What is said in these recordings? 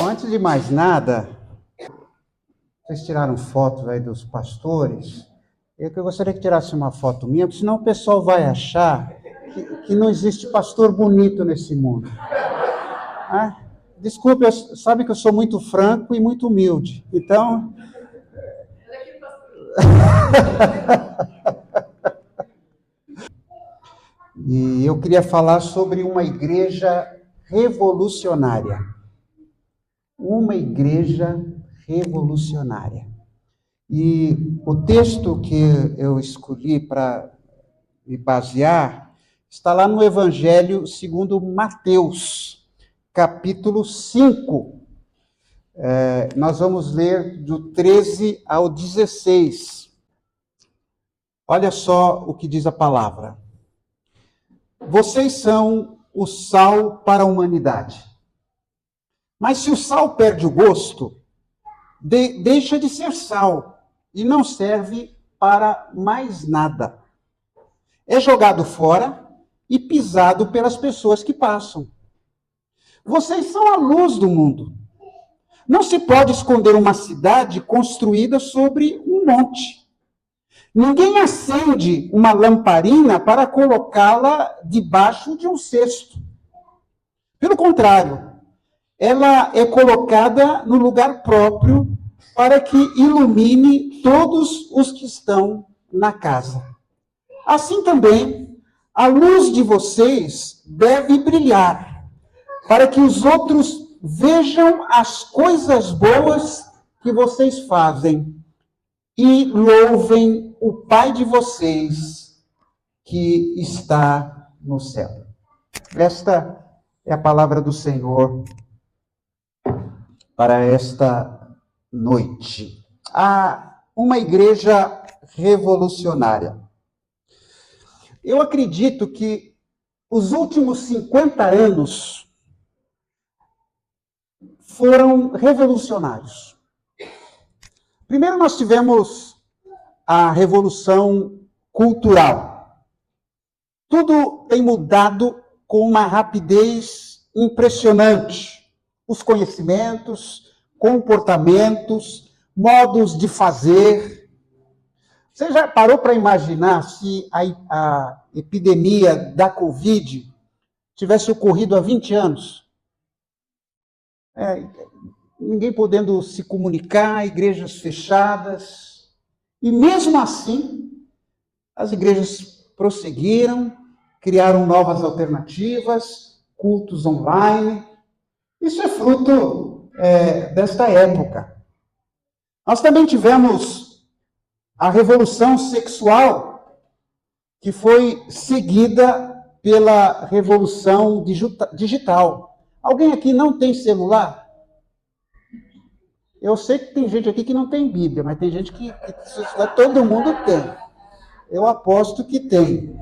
Antes de mais nada, vocês tiraram fotos aí dos pastores. Eu gostaria que tirasse uma foto minha, porque senão o pessoal vai achar que não existe pastor bonito nesse mundo. Desculpe, sabe que eu sou muito franco e muito humilde. Então... E eu queria falar sobre uma igreja revolucionária. Uma igreja revolucionária. E o texto que eu escolhi para me basear está lá no Evangelho segundo Mateus, capítulo 5. Nós vamos ler do 13 ao 16. Olha só o que diz a palavra. Vocês são o sal para a humanidade. Mas se o sal perde o gosto, deixa de ser sal e não serve para mais nada. É jogado fora e pisado pelas pessoas que passam. Vocês são a luz do mundo. Não se pode esconder uma cidade construída sobre um monte. Ninguém acende uma lamparina para colocá-la debaixo de um cesto. Pelo contrário, ela é colocada no lugar próprio para que ilumine todos os que estão na casa. Assim também, a luz de vocês deve brilhar, para que os outros vejam as coisas boas que vocês fazem e louvem o Pai de vocês que está no céu. Esta é a palavra do Senhor para esta noite. Há uma igreja revolucionária. Eu acredito que os últimos 50 anos foram revolucionários. Primeiro nós tivemos a revolução cultural. Tudo tem mudado com uma rapidez impressionante. Os conhecimentos, comportamentos, modos de fazer. Você já parou para imaginar se a epidemia da Covid tivesse ocorrido há 20 anos? Ninguém podendo se comunicar, igrejas fechadas. E mesmo assim, as igrejas prosseguiram, criaram novas alternativas, cultos online. Isso é fruto desta época. Nós também tivemos a revolução sexual, que foi seguida pela revolução digital. Alguém aqui não tem celular? Eu sei que tem gente aqui que não tem Bíblia, mas tem gente que todo mundo tem. Eu aposto que tem.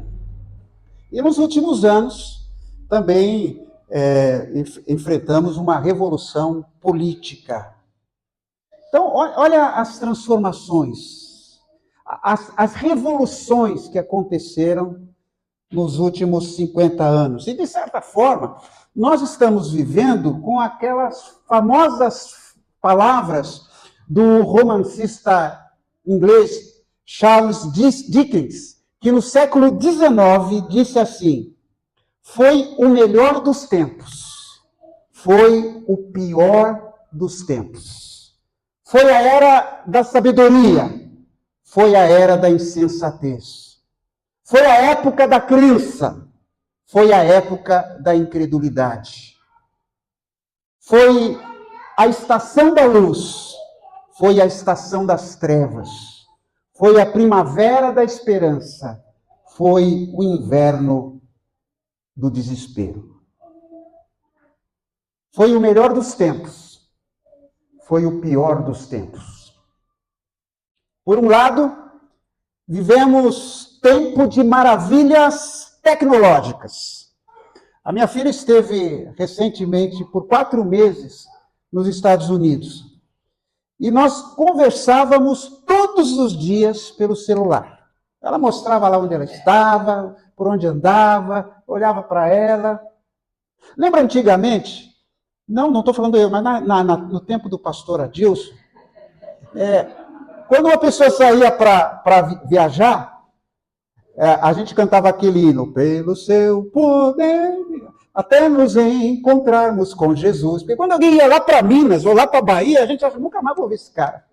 E nos últimos anos, também enfrentamos uma revolução política. Então, olha as transformações, as revoluções que aconteceram nos últimos 50 anos. E, de certa forma, nós estamos vivendo com aquelas famosas palavras do romancista inglês Charles Dickens, que no século XIX disse assim: foi o melhor dos tempos, foi o pior dos tempos. Foi a era da sabedoria, foi a era da insensatez. Foi a época da crença, foi a época da incredulidade. Foi a estação da luz, foi a estação das trevas. Foi a primavera da esperança, foi o inverno do desespero. Foi o melhor dos tempos, foi o pior dos tempos. Por um lado, vivemos tempo de maravilhas tecnológicas. A minha filha esteve recentemente por 4 meses nos Estados Unidos. E nós conversávamos todos os dias pelo celular. Ela mostrava lá onde ela estava, por onde andava, olhava para ela. Lembra antigamente, Não estou falando eu, mas no tempo do pastor Adilson, quando uma pessoa saía para viajar, a gente cantava aquele hino, pelo seu poder, até nos encontrarmos com Jesus. Porque quando alguém ia lá para Minas ou lá para Bahia, a gente acha, nunca mais vou ver esse cara.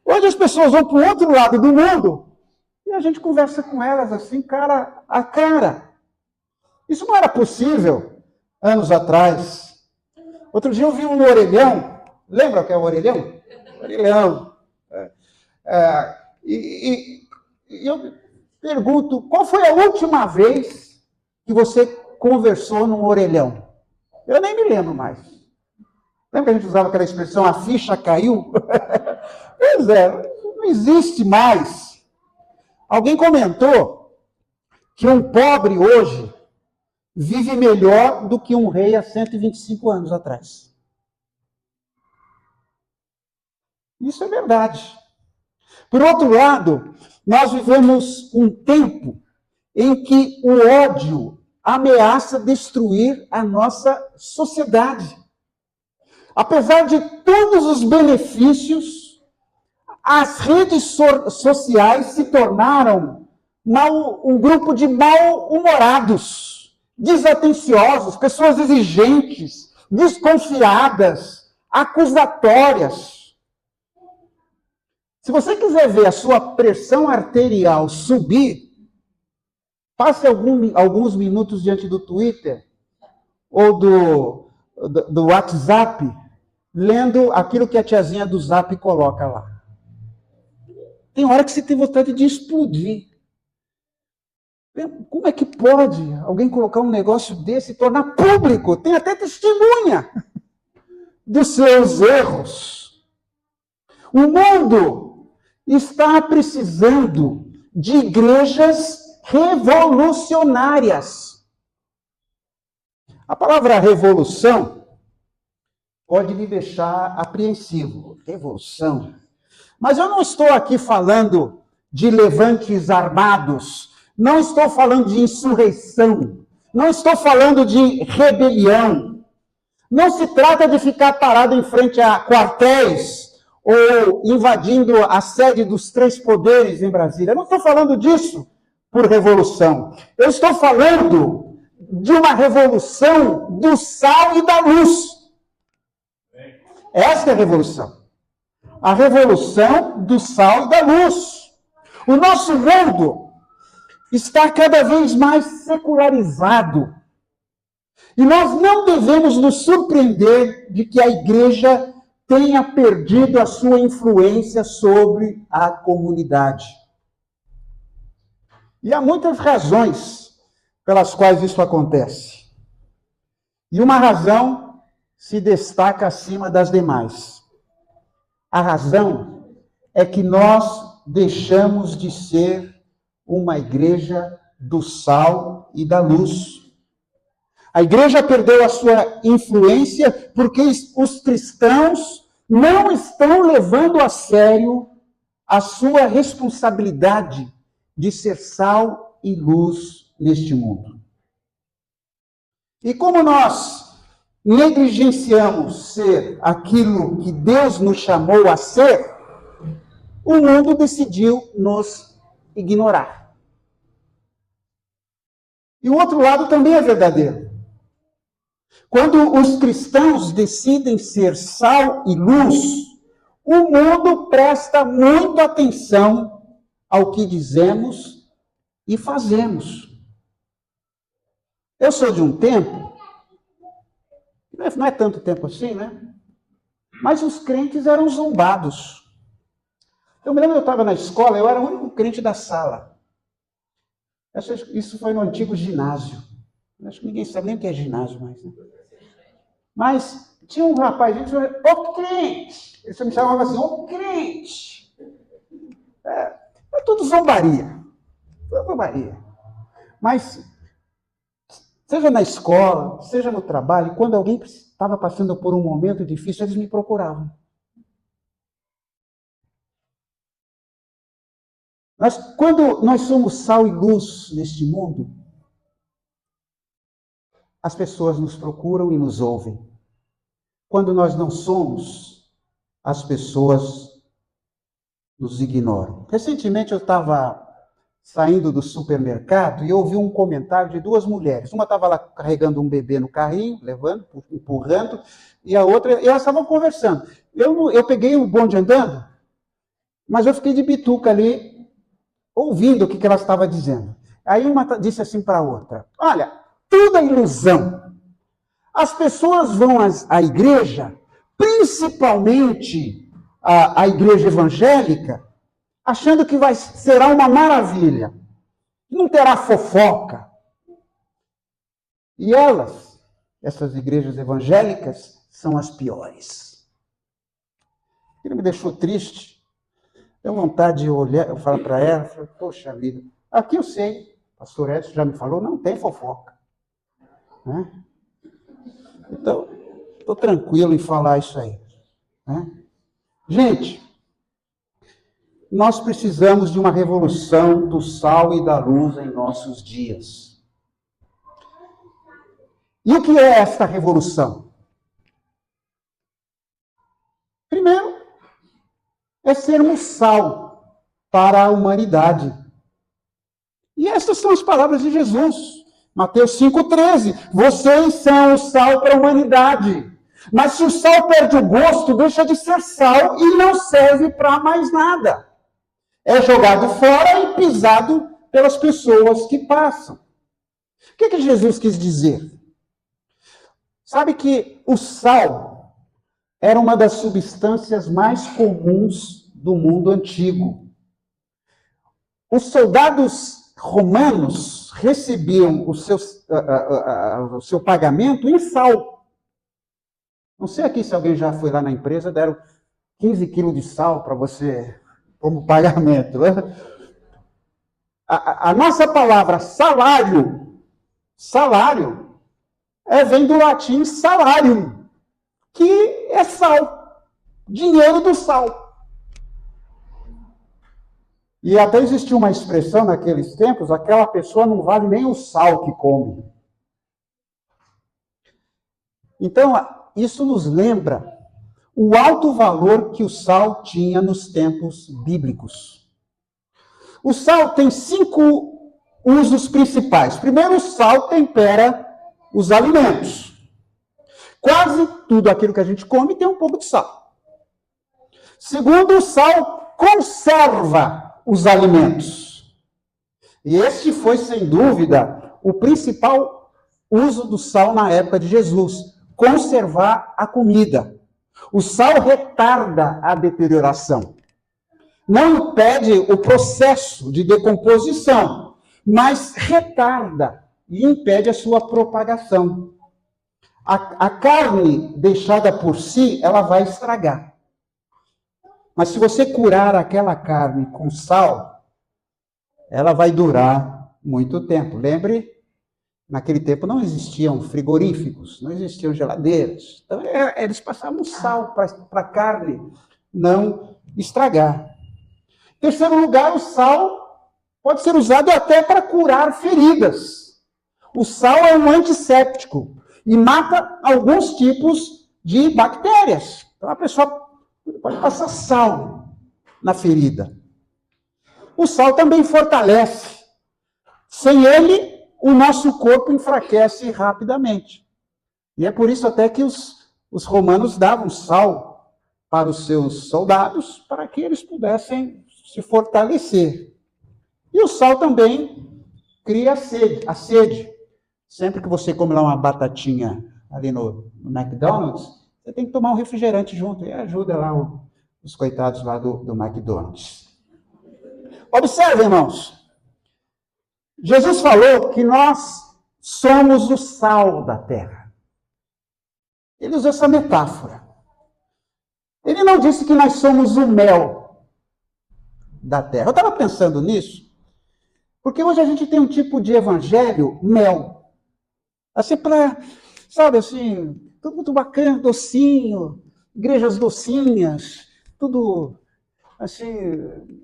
Hoje as pessoas vão para o outro lado do mundo e a gente conversa com elas assim, cara a cara. Isso não era possível anos atrás. Outro dia eu vi um orelhão. Lembra o que é o orelhão? Orelhão. E eu pergunto, qual foi a última vez que você conversou num orelhão? Eu nem me lembro mais. Lembra que a gente usava aquela expressão, a ficha caiu? Pois é, não existe mais. Alguém comentou que um pobre hoje vive melhor do que um rei há 125 anos atrás. Isso é verdade. Por outro lado, nós vivemos um tempo em que o ódio ameaça destruir a nossa sociedade. Apesar de todos os benefícios, as redes sociais se tornaram um grupo de mal-humorados, desatenciosos, pessoas exigentes, desconfiadas, acusatórias. Se você quiser ver a sua pressão arterial subir, passe alguns minutos diante do Twitter ou do WhatsApp, lendo aquilo que a tiazinha do Zap coloca lá. Tem hora que você tem vontade de explodir. Como é que pode alguém colocar um negócio desse e tornar público? Tem até testemunha dos seus erros. O mundo está precisando de igrejas revolucionárias. A palavra revolução pode me deixar apreensivo. Revolução. Mas eu não estou aqui falando de levantes armados, não estou falando de insurreição, não estou falando de rebelião. Não se trata de ficar parado em frente a quartéis ou invadindo a sede dos 3 poderes em Brasília. Eu não estou falando disso por revolução. Eu estou falando de uma revolução do sal e da luz. Esta é a revolução. A revolução do sal e da luz. O nosso mundo está cada vez mais secularizado. E nós não devemos nos surpreender de que a igreja tenha perdido a sua influência sobre a comunidade. E há muitas razões pelas quais isso acontece. E uma razão se destaca acima das demais. A razão é que nós deixamos de ser uma igreja do sal e da luz. A igreja perdeu a sua influência porque os cristãos não estão levando a sério a sua responsabilidade de ser sal e luz neste mundo. E como nós negligenciamos ser aquilo que Deus nos chamou a ser, o mundo decidiu nos ignorar. E o outro lado também é verdadeiro. Quando os cristãos decidem ser sal e luz, o mundo presta muita atenção ao que dizemos e fazemos. Eu sou de um tempo, não é tanto tempo assim, né? Mas os crentes eram zombados. Eu me lembro que eu estava na escola, eu era o único crente da sala. Isso foi no antigo ginásio. Acho que ninguém sabe nem o que é ginásio mais, né? Mas tinha um rapaz, a gente falava, ô crente! Ele me chamava assim, ô crente! É tudo zombaria. Tudo zombaria. Mas, seja na escola, seja no trabalho, quando alguém estava passando por um momento difícil, eles me procuravam. Quando nós somos sal e luz neste mundo, as pessoas nos procuram e nos ouvem. Quando nós não somos, as pessoas nos ignoram. Recentemente eu estava saindo do supermercado e ouvi um comentário de duas mulheres. Uma estava lá carregando um bebê no carrinho, levando, empurrando, e a outra, e elas estavam conversando. Eu peguei o bonde andando, mas eu fiquei de bituca ali, ouvindo o que ela estava dizendo. Aí uma disse assim para a outra: olha, tudo é ilusão. As pessoas vão à igreja, principalmente a igreja evangélica, achando que será uma maravilha. Não terá fofoca. E elas, essas igrejas evangélicas, são as piores. Aquilo me deixou triste. Deu vontade de olhar, eu falar para ela, falei, poxa vida, aqui eu sei, o pastor Edson já me falou, não tem fofoca. Né? Então, estou tranquilo em falar isso aí. Né? Gente, nós precisamos de uma revolução do sal e da luz em nossos dias. E o que é esta revolução? Primeiro, é sermos sal para a humanidade. E essas são as palavras de Jesus. Mateus 5,13. Vocês são o sal para a humanidade. Mas se o sal perde o gosto, deixa de ser sal e não serve para mais nada. É jogado fora e pisado pelas pessoas que passam. O que Jesus quis dizer? Sabe que o sal era uma das substâncias mais comuns do mundo antigo. Os soldados romanos recebiam o seu pagamento em sal. Não sei aqui se alguém já foi lá na empresa, deram 15 quilos de sal para você como pagamento. Né? A nossa palavra salário vem do latim salarium, que é sal, dinheiro do sal. E até existiu uma expressão naqueles tempos, aquela pessoa não vale nem o sal que come. Então, isso nos lembra o alto valor que o sal tinha nos tempos bíblicos. O sal tem 5 usos principais. Primeiro, o sal tempera os alimentos. Quase tudo aquilo que a gente come tem um pouco de sal. Segundo, o sal conserva os alimentos. E este foi, sem dúvida, o principal uso do sal na época de Jesus. Conservar a comida. O sal retarda a deterioração. Não impede o processo de decomposição, mas retarda e impede a sua propagação. A carne deixada por si, ela vai estragar. Mas se você curar aquela carne com sal, ela vai durar muito tempo. Lembre, naquele tempo não existiam frigoríficos, não existiam geladeiras. Então, eles passavam sal para a carne não estragar. Em terceiro lugar, o sal pode ser usado até para curar feridas. O sal é um antisséptico e mata alguns tipos de bactérias. Então, a pessoa pode passar sal na ferida. O sal também fortalece. Sem ele, o nosso corpo enfraquece rapidamente. E é por isso até que os romanos davam sal para os seus soldados, para que eles pudessem se fortalecer. E o sal também cria a sede. Sempre que você come lá uma batatinha ali no McDonald's, você tem que tomar um refrigerante junto, e ajuda lá os coitados lá do McDonald's. Observe, irmãos. Jesus falou que nós somos o sal da terra. Ele usou essa metáfora. Ele não disse que nós somos o mel da terra. Eu estava pensando nisso, porque hoje a gente tem um tipo de evangelho mel. Assim, sabe assim, tudo muito bacana, docinho, igrejas docinhas, tudo assim.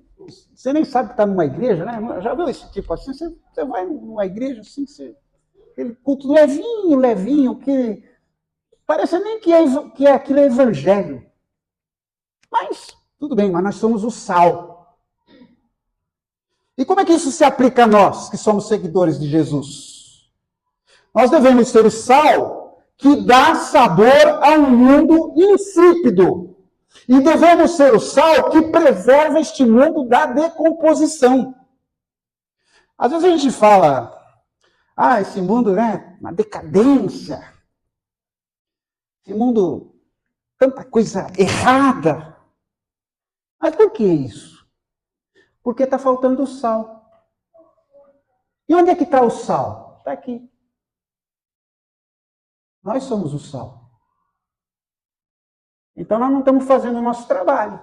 Você nem sabe que está numa igreja, né? Já viu esse tipo assim? Você vai numa igreja assim, você aquele culto levinho, levinho, que parece nem que aquilo é evangelho. Mas, tudo bem, mas nós somos o sal. E como é que isso se aplica a nós, que somos seguidores de Jesus? Nós devemos ser o sal que dá sabor a um mundo insípido. E devemos ser o sal que preserva este mundo da decomposição. Às vezes a gente fala, esse mundo, né, uma decadência. Esse mundo, tanta coisa errada. Mas por que isso? Porque está faltando o sal. E onde é que está o sal? Está aqui. Nós somos o sal. Então nós não estamos fazendo o nosso trabalho.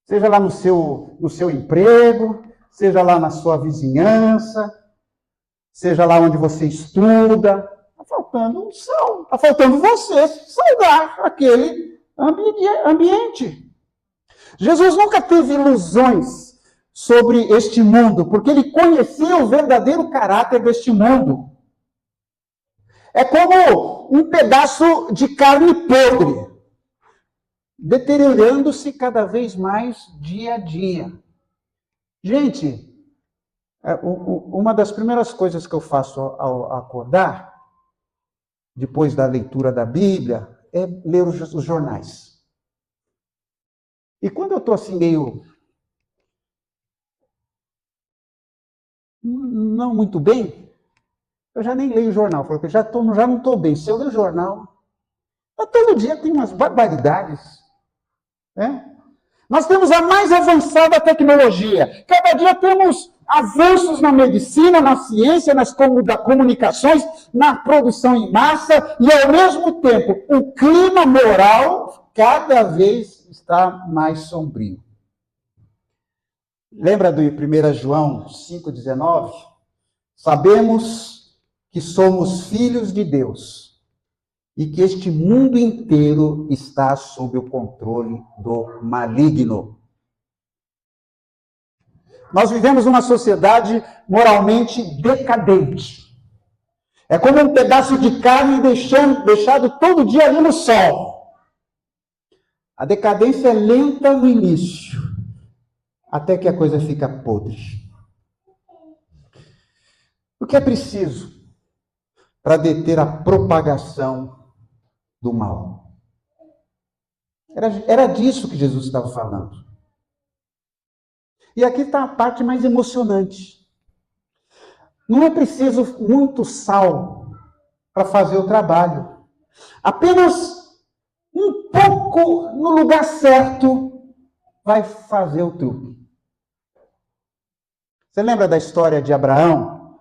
Seja lá no seu emprego, seja lá na sua vizinhança, seja lá onde você estuda, está faltando um sal. Está faltando você saudar aquele ambiente. Jesus nunca teve ilusões sobre este mundo, porque ele conhecia o verdadeiro caráter deste mundo. É como um pedaço de carne podre, deteriorando-se cada vez mais dia a dia. Gente, uma das primeiras coisas que eu faço ao acordar, depois da leitura da Bíblia, é ler os jornais. E quando eu estou assim meio não muito bem, eu já nem leio o jornal, porque já não estou bem. Se eu ler o jornal, todo dia tem umas barbaridades. Né? Nós temos a mais avançada tecnologia. Cada dia temos avanços na medicina, na ciência, nas comunicações, na produção em massa, e ao mesmo tempo o clima moral cada vez está mais sombrio. Lembra do 1 João 5,19? Sabemos que somos filhos de Deus e que este mundo inteiro está sob o controle do maligno. Nós vivemos uma sociedade moralmente decadente. É como um pedaço de carne deixado todo dia ali no sol. A decadência é lenta no início, até que a coisa fica podre. O que é preciso para deter a propagação do mal? Era disso que Jesus estava falando. E aqui está a parte mais emocionante. Não é preciso muito sal para fazer o trabalho. Apenas um pouco no lugar certo vai fazer o truque. Você lembra da história de Abraão,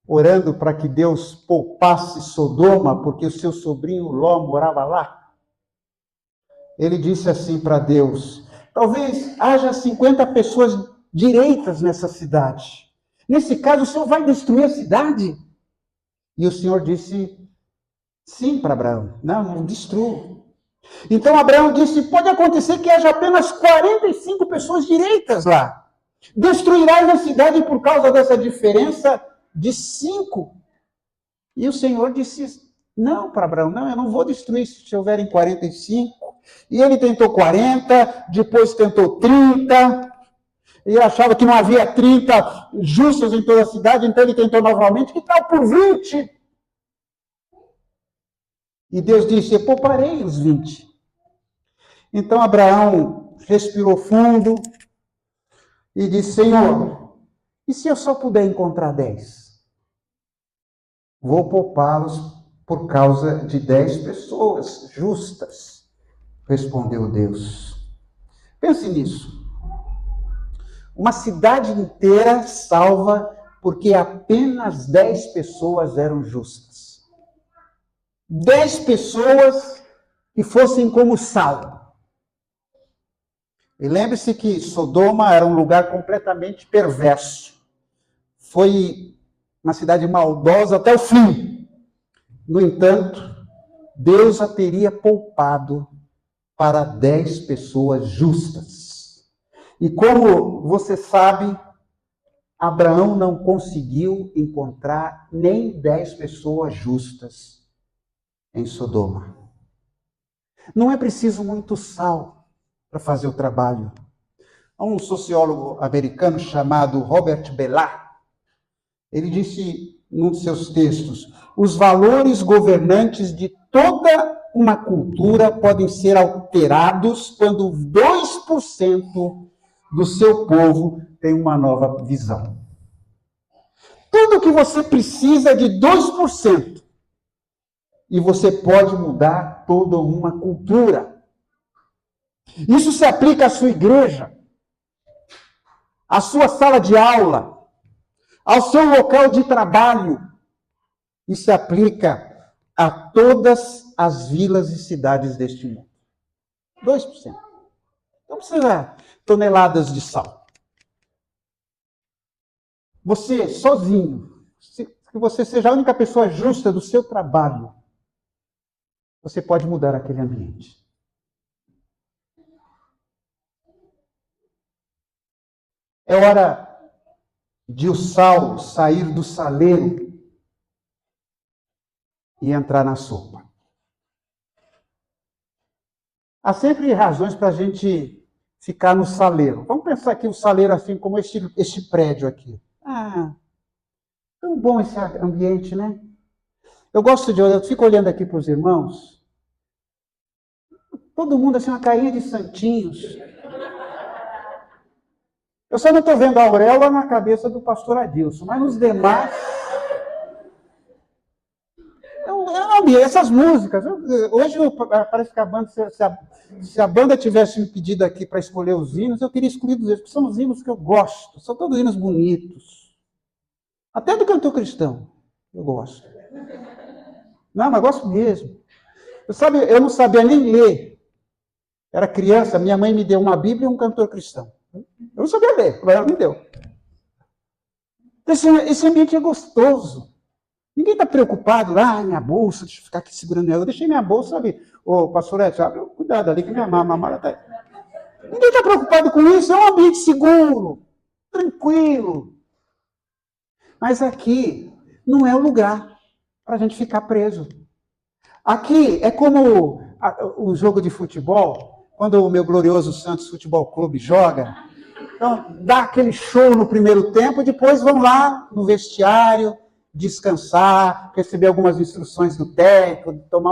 orando para que Deus poupasse Sodoma, porque o seu sobrinho Ló morava lá? Ele disse assim para Deus: talvez haja 50 pessoas direitas nessa cidade. Nesse caso, o Senhor vai destruir a cidade? E o Senhor disse sim para Abraão: não destrua. Então Abraão disse: pode acontecer que haja apenas 45 pessoas direitas lá. Destruirás a cidade por causa dessa diferença de 5. E o Senhor disse não para Abraão: não, eu não vou destruir se houverem 45. E ele tentou 40, depois tentou 30, e achava que não havia 30 justos em toda a cidade, então ele tentou novamente, que tal por 20? E Deus disse: eu pouparei os 20. Então Abraão respirou fundo e disse: Senhor, e se eu só puder encontrar 10? Vou poupá-los por causa de 10 pessoas justas, respondeu Deus. Pense nisso. Uma cidade inteira salva porque apenas 10 pessoas eram justas. 10 pessoas que fossem como sal. E lembre-se que Sodoma era um lugar completamente perverso. Foi uma cidade maldosa até o fim. No entanto, Deus a teria poupado para 10 pessoas justas. E como você sabe, Abraão não conseguiu encontrar nem 10 pessoas justas em Sodoma. Não é preciso muito sal para fazer o trabalho. Há um sociólogo americano chamado Robert Bellah. Ele disse num de seus textos: os valores governantes de toda uma cultura podem ser alterados quando 2% do seu povo tem uma nova visão. Tudo que você precisa é de 2%. E você pode mudar toda uma cultura. Isso se aplica à sua igreja, à sua sala de aula, ao seu local de trabalho. E se aplica a todas as vilas e cidades deste mundo. 2%. Não precisa toneladas de sal. Você, sozinho, que você seja a única pessoa justa do seu trabalho, você pode mudar aquele ambiente. É hora de o sal sair do saleiro e entrar na sopa. Há sempre razões para a gente ficar no saleiro. Vamos pensar aqui o saleiro assim como este prédio aqui. Tão bom esse ambiente, né? Eu fico olhando aqui para os irmãos. Todo mundo assim, uma carinha de santinhos. Eu só não estou vendo a auréola na cabeça do pastor Adilson, mas nos demais... essas músicas. Hoje parece que a banda, se a banda tivesse me pedido aqui para escolher os hinos, eu teria escolhido eles, porque são os hinos que eu gosto. São todos hinos bonitos. Até do cantor cristão, eu gosto. Não, mas gosto mesmo. Eu não sabia nem ler. Era criança, minha mãe me deu uma Bíblia e um cantor cristão. Eu não sabia ler, mas ela me deu. Esse ambiente é gostoso. Ninguém está preocupado lá, minha bolsa, deixa eu ficar aqui segurando ela. Eu deixei minha bolsa ali. Ô, pastorete, cuidado ali que minha mala está aí. Ninguém está preocupado com isso, é um ambiente seguro, tranquilo. Mas aqui não é o lugar para a gente ficar preso. Aqui é como o jogo de futebol, quando o meu glorioso Santos Futebol Clube joga. Então, dá aquele show no primeiro tempo, e depois vão lá no vestiário, descansar, receber algumas instruções do técnico, tomar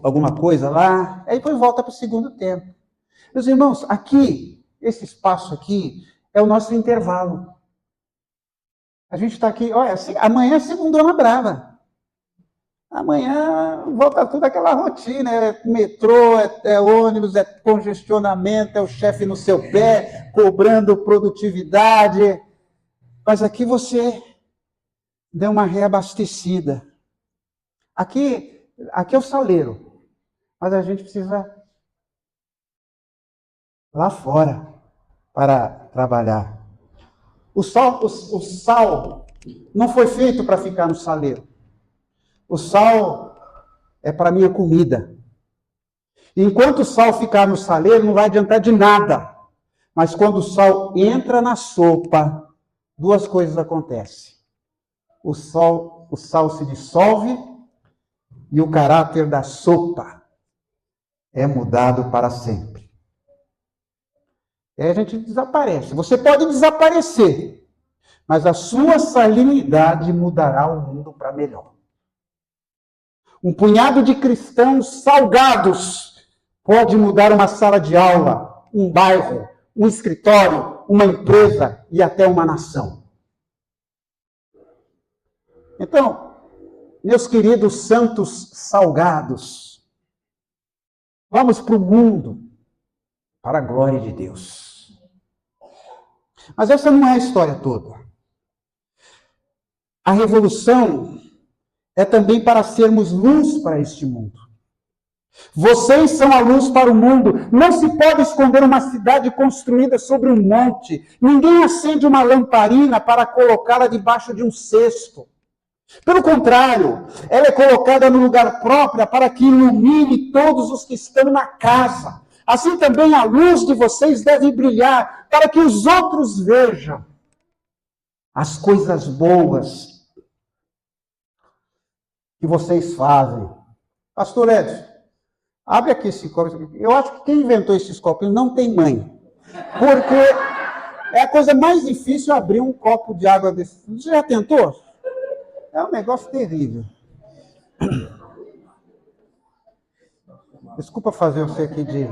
alguma coisa lá, aí depois volta para o segundo tempo. Meus irmãos, aqui, esse espaço aqui, é o nosso intervalo. A gente está aqui, olha, amanhã é segundona brava. Amanhã volta tudo aquela rotina, é metrô, é ônibus, é congestionamento, é o chefe no seu pé, cobrando produtividade. Mas aqui você deu uma reabastecida. Aqui é o saleiro, mas a gente precisa lá fora para trabalhar. O sal não foi feito para ficar no saleiro. O sal é para minha comida. Enquanto o sal ficar no saleiro, não vai adiantar de nada. Mas quando o sal entra na sopa, duas coisas acontecem. O sal se dissolve e o caráter da sopa é mudado para sempre. E aí a gente desaparece. Você pode desaparecer, mas a sua salinidade mudará o mundo para melhor. Um punhado de cristãos salgados pode mudar uma sala de aula, um bairro, um escritório, uma empresa e até uma nação. Então, meus queridos santos salgados, vamos para o mundo, para a glória de Deus. Mas essa não é a história toda. A revolução é também para sermos luz para este mundo. Vocês são a luz para o mundo. Não se pode esconder uma cidade construída sobre um monte. Ninguém acende uma lamparina para colocá-la debaixo de um cesto. Pelo contrário, ela é colocada no lugar próprio para que ilumine todos os que estão na casa. Assim também a luz de vocês deve brilhar, para que os outros vejam as coisas boas que vocês fazem. Pastor Edson, abre aqui esse copo. Eu acho que quem inventou esses copos não tem mãe. Porque é a coisa mais difícil abrir um copo de água desse. Você já tentou? É um negócio terrível. Desculpa fazer você aqui de...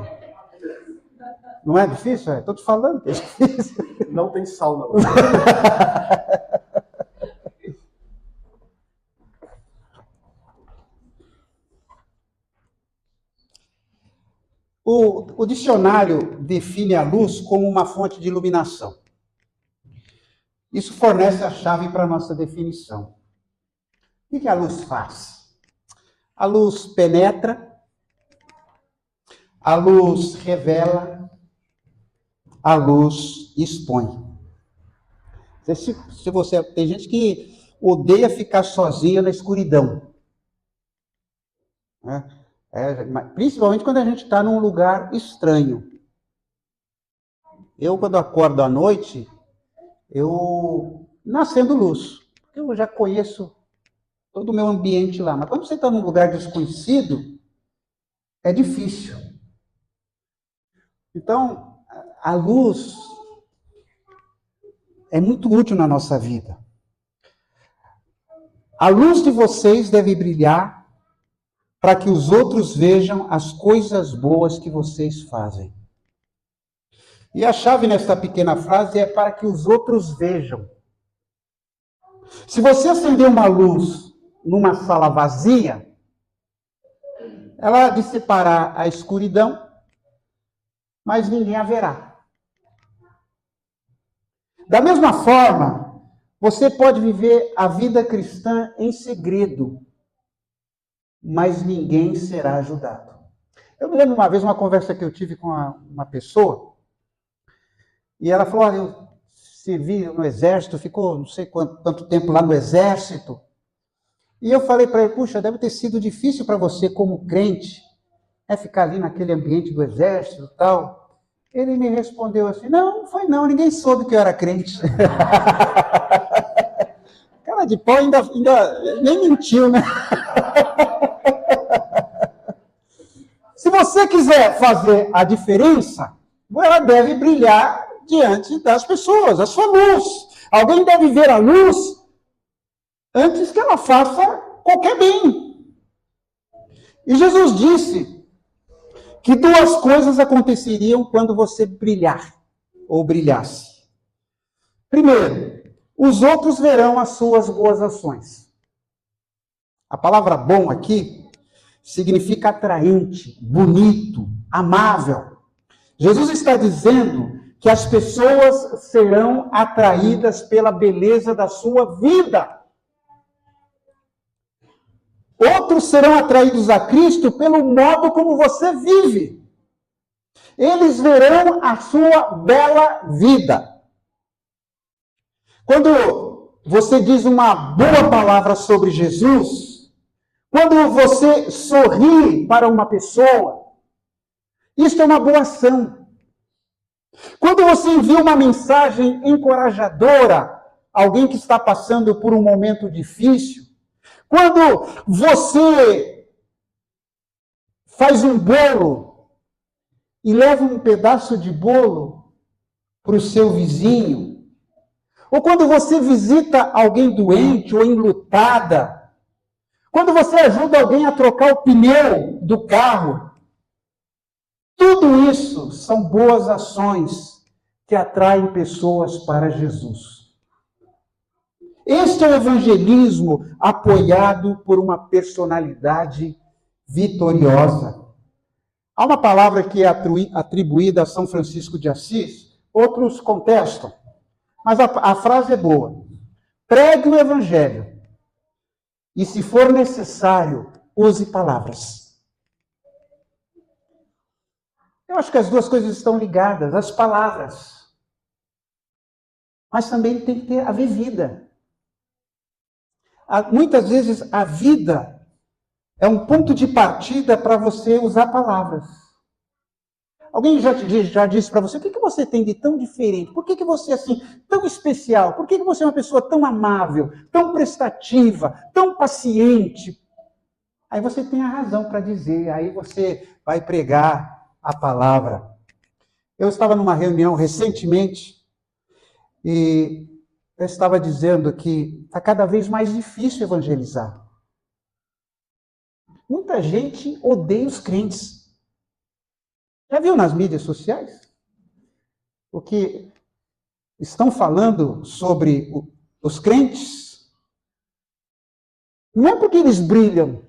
Não é difícil? Estou te falando que é difícil. Não tem sal, não. O dicionário define a luz como uma fonte de iluminação. Isso fornece a chave para a nossa definição. O que a luz faz? A luz penetra, a luz revela, a luz expõe. Se você tem gente que odeia ficar sozinha na escuridão, né? Principalmente quando a gente está num lugar estranho. Eu, quando acordo à noite, eu acendo luz, porque eu já conheço todo o meu ambiente lá. Mas quando você está num lugar desconhecido, é difícil. Então, a luz é muito útil na nossa vida. A luz de vocês deve brilhar para que os outros vejam as coisas boas que vocês fazem. E a chave nesta pequena frase é para que os outros vejam. Se você acender uma luz numa sala vazia, ela dissipará a escuridão, mas ninguém a verá. Da mesma forma, você pode viver a vida cristã em segredo, mas ninguém será ajudado. Eu me lembro uma vez uma conversa que eu tive com uma pessoa, e ela falou, olha, eu servi no exército, ficou não sei quanto tempo lá no exército, e eu falei para ele, puxa, deve ter sido difícil para você como crente, ficar ali naquele ambiente do exército e tal. Ele me respondeu assim, não foi não, ninguém soube que eu era crente. Cara de pau ainda nem mentiu, né? Se você quiser fazer a diferença, ela deve brilhar diante das pessoas, a sua luz. Alguém deve ver a luz antes que ela faça qualquer bem. E Jesus disse que duas coisas aconteceriam quando você brilhar, ou brilhasse. Primeiro, os outros verão as suas boas ações. A palavra bom aqui significa atraente, bonito, amável. Jesus está dizendo que as pessoas serão atraídas pela beleza da sua vida. Outros serão atraídos a Cristo pelo modo como você vive. Eles verão a sua bela vida. Quando você diz uma boa palavra sobre Jesus, quando você sorri para uma pessoa, isto é uma boa ação. Quando você envia uma mensagem encorajadora, alguém que está passando por um momento difícil, quando você faz um bolo e leva um pedaço de bolo para o seu vizinho, ou quando você visita alguém doente ou enlutada, quando você ajuda alguém a trocar o pneu do carro, tudo isso são boas ações que atraem pessoas para Jesus. Este é o evangelismo apoiado por uma personalidade vitoriosa. Há uma palavra que é atribuída a São Francisco de Assis, outros contestam, mas a frase é boa. Pregue o evangelho e, se for necessário, use palavras. Eu acho que as duas coisas estão ligadas, as palavras. Mas também tem que haver vida. Muitas vezes a vida é um ponto de partida para você usar palavras. Alguém já disse para você, o que você tem de tão diferente? Por que você é assim, tão especial? Por que você é uma pessoa tão amável, tão prestativa, tão paciente? Aí você tem a razão para dizer, aí você vai pregar a palavra. Eu estava numa reunião recentemente e eu estava dizendo que está cada vez mais difícil evangelizar. Muita gente odeia os crentes. Já viu nas mídias sociais? O que estão falando sobre os crentes? Não é porque eles brilham,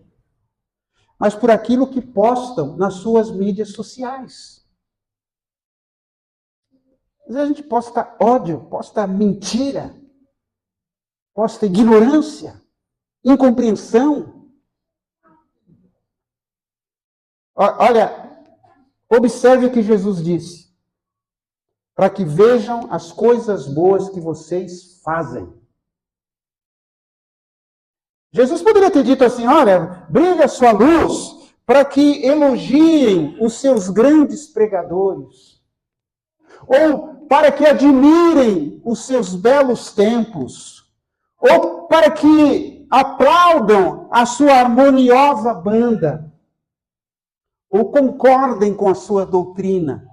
mas por aquilo que postam nas suas mídias sociais. Às vezes a gente posta ódio, posta mentira, posta ignorância, incompreensão. Olha, observe o que Jesus disse. Para que vejam as coisas boas que vocês fazem. Jesus poderia ter dito assim, olha, brilha a sua luz para que elogiem os seus grandes pregadores. Ou para que admirem os seus belos templos. Ou para que aplaudam a sua harmoniosa banda. Ou concordem com a sua doutrina.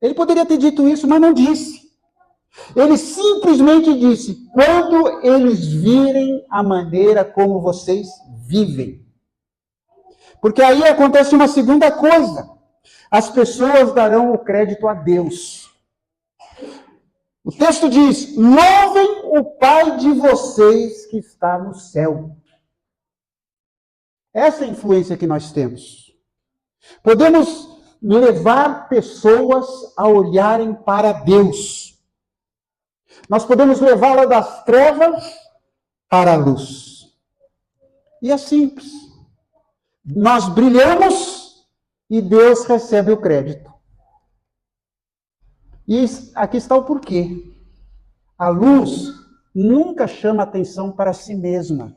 Ele poderia ter dito isso, mas não disse. Ele simplesmente disse, quando eles virem a maneira como vocês vivem. Porque aí acontece uma segunda coisa. As pessoas darão o crédito a Deus. O texto diz, louvem o Pai de vocês que está no céu. Essa é a influência que nós temos. Podemos levar pessoas a olharem para Deus. Nós podemos levá-la das trevas para a luz. E é simples. Nós brilhamos e Deus recebe o crédito. E aqui está o porquê. A luz nunca chama atenção para si mesma.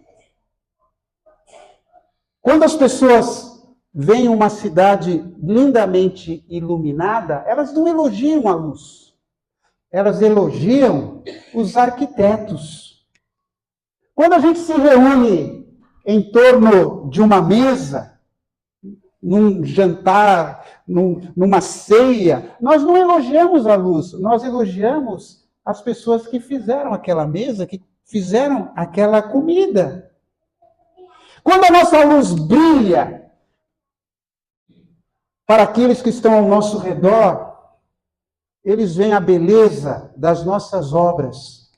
Quando as pessoas veem uma cidade lindamente iluminada, elas não elogiam a luz. Elas elogiam os arquitetos. Quando a gente se reúne em torno de uma mesa, num jantar, numa ceia, nós não elogiamos a luz, nós elogiamos as pessoas que fizeram aquela mesa, que fizeram aquela comida. Quando a nossa luz brilha para aqueles que estão ao nosso redor, eles veem a beleza das nossas obras.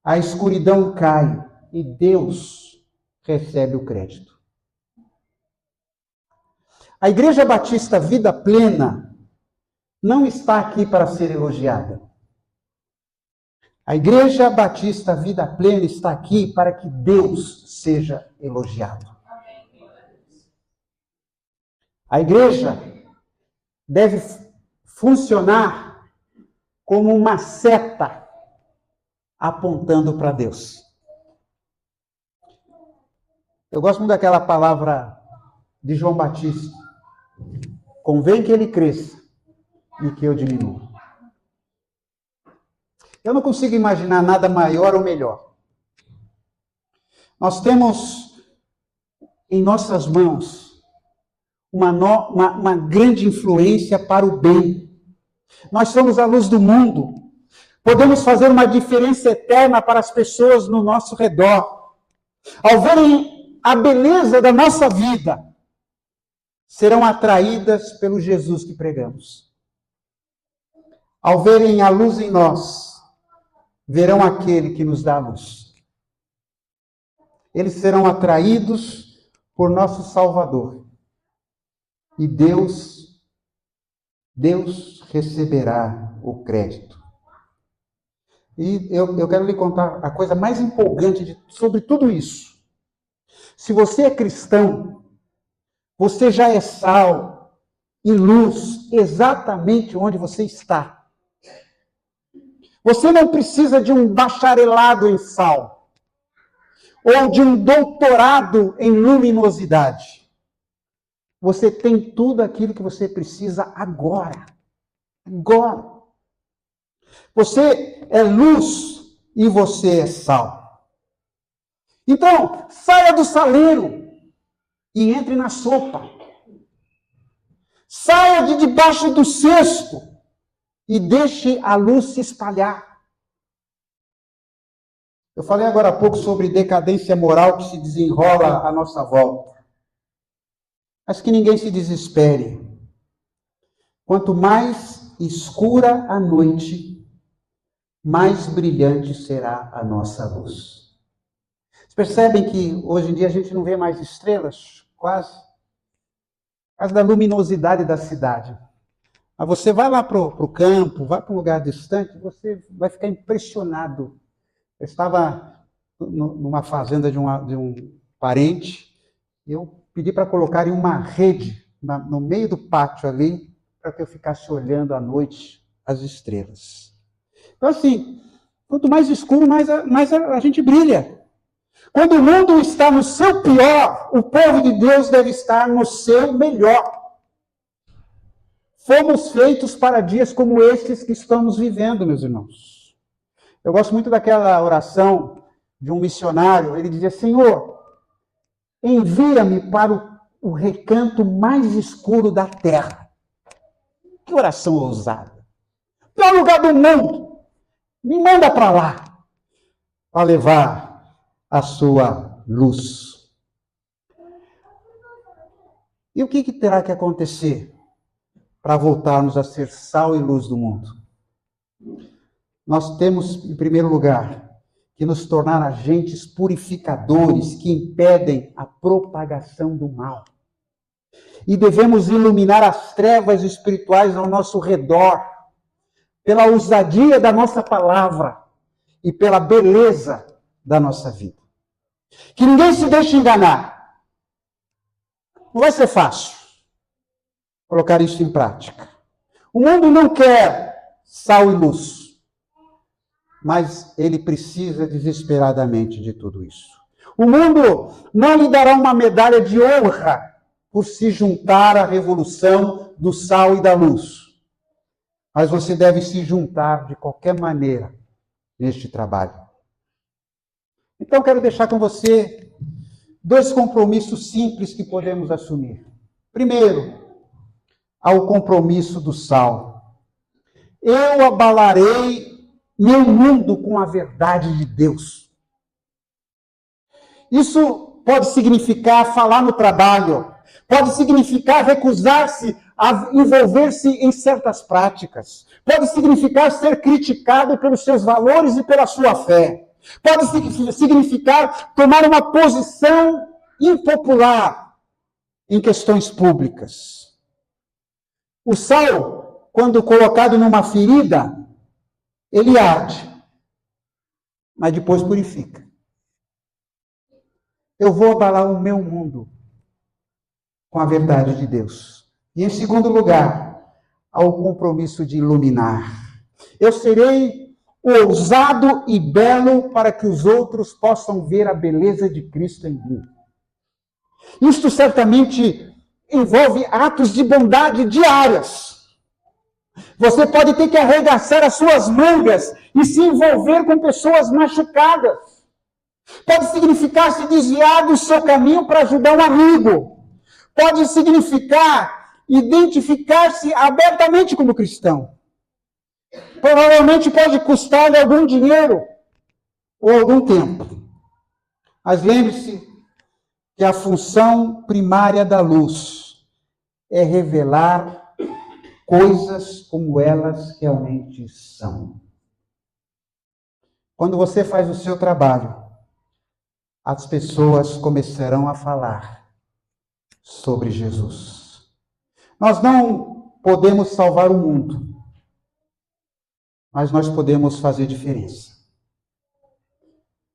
A escuridão cai e Deus recebe o crédito. A Igreja Batista Vida Plena não está aqui para ser elogiada. A Igreja Batista Vida Plena está aqui para que Deus seja elogiado. A igreja deve funcionar como uma seta apontando para Deus. Eu gosto muito daquela palavra de João Batista. Convém que ele cresça e que eu diminua. Eu não consigo imaginar nada maior ou melhor. Nós temos em nossas mãos uma grande influência para o bem. Nós somos a luz do mundo. Podemos fazer uma diferença eterna para as pessoas no nosso redor. Ao verem a beleza da nossa vida, serão atraídas pelo Jesus que pregamos. Ao verem a luz em nós, verão aquele que nos dá a luz. Eles serão atraídos por nosso Salvador. E Deus receberá o crédito. E eu quero lhe contar a coisa mais empolgante sobre tudo isso. Se você é cristão, você já é sal e luz exatamente onde você está. Você não precisa de um bacharelado em sal ou de um doutorado em luminosidade. Você tem tudo aquilo que você precisa agora. Agora. Você é luz e você é sal. Então, saia do saleiro e entre na sopa. Saia de debaixo do cesto e deixe a luz se espalhar. Eu falei agora há pouco sobre decadência moral que se desenrola à nossa volta. Mas que ninguém se desespere. Quanto mais escura a noite, mais brilhante será a nossa luz. Vocês percebem que hoje em dia a gente não vê mais estrelas? Quase. Por causa da luminosidade da cidade. Mas você vai lá para o campo, vai para um lugar distante, você vai ficar impressionado. Eu estava numa fazenda de um parente, eu pedi para colocarem uma rede no meio do pátio ali, para que eu ficasse olhando à noite as estrelas. Então, assim, quanto mais escuro, mais a gente brilha. Quando o mundo está no seu pior, o povo de Deus deve estar no seu melhor. Fomos feitos para dias como estes que estamos vivendo, meus irmãos. Eu gosto muito daquela oração de um missionário. Ele dizia: Senhor, envia-me para o recanto mais escuro da terra. Que oração ousada. Pior lugar do mundo. Me manda para lá, para levar a sua luz. E o que terá que acontecer para voltarmos a ser sal e luz do mundo? Nós temos, em primeiro lugar, que nos tornar agentes purificadores que impedem a propagação do mal. E devemos iluminar as trevas espirituais ao nosso redor, pela ousadia da nossa palavra e pela beleza da nossa vida. Que ninguém se deixe enganar. Não vai ser fácil colocar isso em prática. O mundo não quer sal e luz, mas ele precisa desesperadamente de tudo isso. O mundo não lhe dará uma medalha de honra por se juntar à revolução do sal e da luz. Mas você deve se juntar de qualquer maneira neste trabalho. Então, quero deixar com você 2 compromissos simples que podemos assumir. Primeiro, ao compromisso do sal. Eu abalarei meu mundo com a verdade de Deus. Isso pode significar falar no trabalho, pode significar recusar-se a envolver-se em certas práticas, pode significar ser criticado pelos seus valores e pela sua fé, pode significar tomar uma posição impopular em questões públicas. O sal, quando colocado numa ferida, ele arde, mas depois purifica. Eu vou abalar o meu mundo com a verdade de Deus. E em segundo lugar, ao compromisso de iluminar. Eu serei ousado e belo para que os outros possam ver a beleza de Cristo em mim. Isto certamente envolve atos de bondade diários. Você pode ter que arregaçar as suas mangas e se envolver com pessoas machucadas. Pode significar se desviar do seu caminho para ajudar um amigo. Pode significar identificar-se abertamente como cristão. Provavelmente pode custar-lhe algum dinheiro ou algum tempo. Mas lembre-se que a função primária da luz é revelar coisas como elas realmente são. Quando você faz o seu trabalho, as pessoas começarão a falar sobre Jesus. Nós não podemos salvar o mundo, mas nós podemos fazer diferença.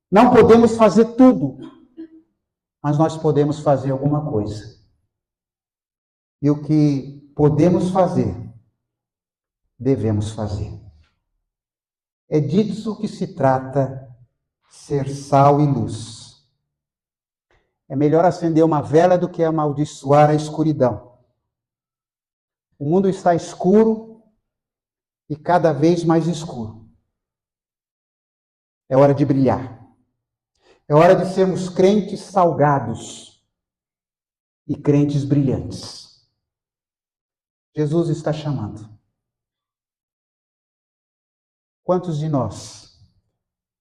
Não podemos fazer tudo, mas nós podemos fazer alguma coisa. E o que podemos fazer, devemos fazer. É disso que se trata ser sal e luz. É melhor acender uma vela do que amaldiçoar a escuridão. O mundo está escuro e cada vez mais escuro. É hora de brilhar. É hora de sermos crentes salgados e crentes brilhantes. Jesus está chamando. Quantos de nós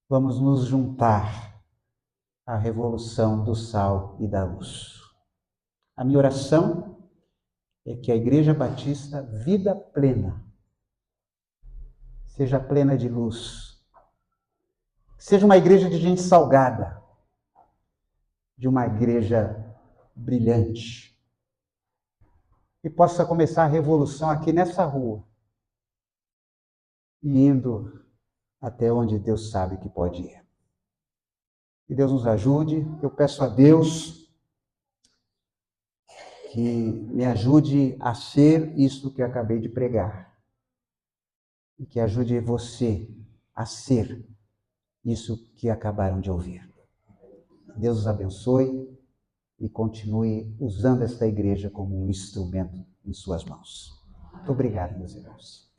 vamos nos juntar à revolução do sal e da luz? A minha oração é que a Igreja Batista Vida Plena seja plena de luz. Seja uma igreja de gente salgada, de uma igreja brilhante. E possa começar a revolução aqui nessa rua, e indo até onde Deus sabe que pode ir. Que Deus nos ajude. Eu peço a Deus que me ajude a ser isso que eu acabei de pregar. E que ajude você a ser isso que acabaram de ouvir. Deus os abençoe e continue usando esta igreja como um instrumento em suas mãos. Muito obrigado, meus irmãos.